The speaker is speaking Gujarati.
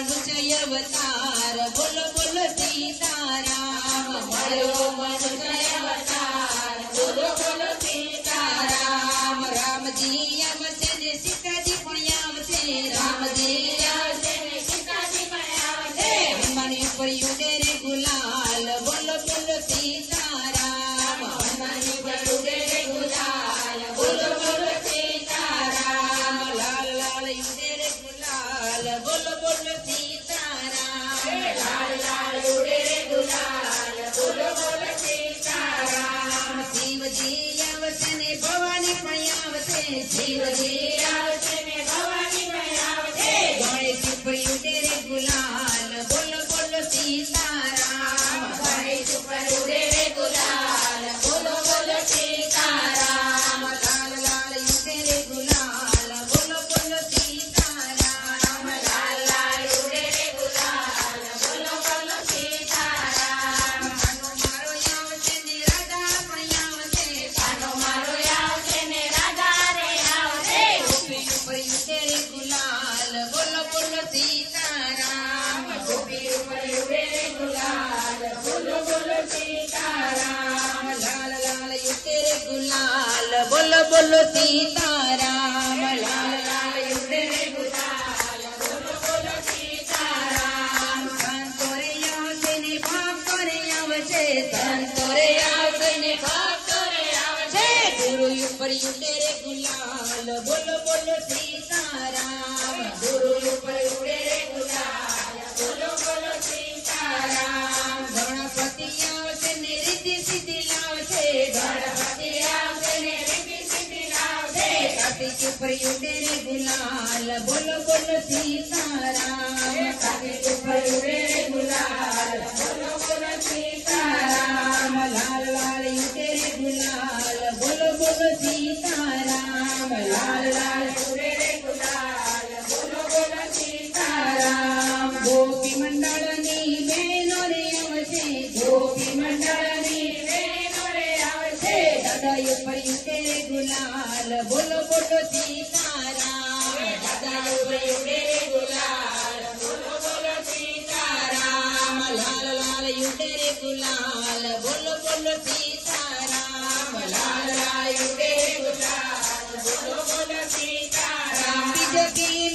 મનુષ્ય અવતાર બોલો બોલો સીતારામ મળ્યો મનુષ્ય અવતાર બોલો બોલો સીતારામ રામજી આવશે ને સીતાજી પણ આવશે રામજી આવશે ને સીતાજી પણ આવશે હનુમાની ઉપર ઉડે રે ગુલાલ બોલો બોલો સીતારામ હનુમાની ઉપર ઉડે રે ગુલાલ બોલો બોલો સીતારામ લાલ લાલ ઉડે રે ગુલાલ બોલો બોલો સીતારામ લાલ લાલ ઉડે રે ગુલાલ બોલો બોલો સીતારામ શિવજી આવશે ને ભવાની પણ આવશે શિવજી આવશે ને ભવાની પણ આવશે ગણેશ ઉપર ઉડે રે ગુલાલ બોલો બોલો સીતારામ ગણેશ ઉપર ઉડે રે ગુલાલ બોલો બોલો સીતારામ લાલ લાલ ઉડે રે ગુલાલ બોલો બોલો સીતારામ લાલ લાલ ઉડે રે ગુલાલ બોલો બોલો સીતારામ કાનો મારો આવશે ને રાધા પણ આવશે કાનો મારો આવશે ને રાધા રે આવશે ગોપી ઉપર ઉડે રે ગુલાલ બોલો બોલો સીતારામ ગોપી ઉપર ઉડે રે ગુલાલ બોલો બોલો સીતારામ લાલ લાલ ઉડે રે ગુલાલ બોલો બોલો સીતારામ લાલ લાલ ઉડે રે ગુલાલ બોલો બોલો સીતારામ સંતો રે આવશે ને ભક્તો રે આવશે સંતો રે આવશે ને ભક્તો રે આવશે ગુરુ ઉપર ઉડે રે ગુલાલ બોલો બોલો સીતારામ ગુરુ ઉપર ઉડે રે ગુલાલ બોલો બોલો સીતારામ ગણપતિ આવશે ને રીતિ સિદ્ધિ લાવશે ગણપતિ આવશે ને રીતિ સિદ્ધિ લાવશે કાર્તિક ઉપર ઉડે રે ગુલાલ બોલો બોલો સીતારામ કાર્તિક ઉપર ઉડે રે ગુલાલ બોલો બોલો સીતારામ લાલ લાલ ઉડે રે ગુલાલ બોલો બોલો સીતારામ લાલ લાલ ઉડે રે ગુલાલ બોલો બોલો સીતારામ ગોપી મંડળની બહેનો રે આવશે ગોપી મંડળની બહેનો રે આવશે દાદા ઉપર ઉડે રે ગુલાલ બોલો બોલો સીતારામ દાદા ઉપર ઉડે રે ગુલાલ બોલો બોલો સીતારામ લાલ લાલ ઉડે રે ગુલાલ બોલો બોલો સીતારામ લાલ લાલ ઉડે રે ગુલાલ બોલો બોલો સીતારામ બીજો કી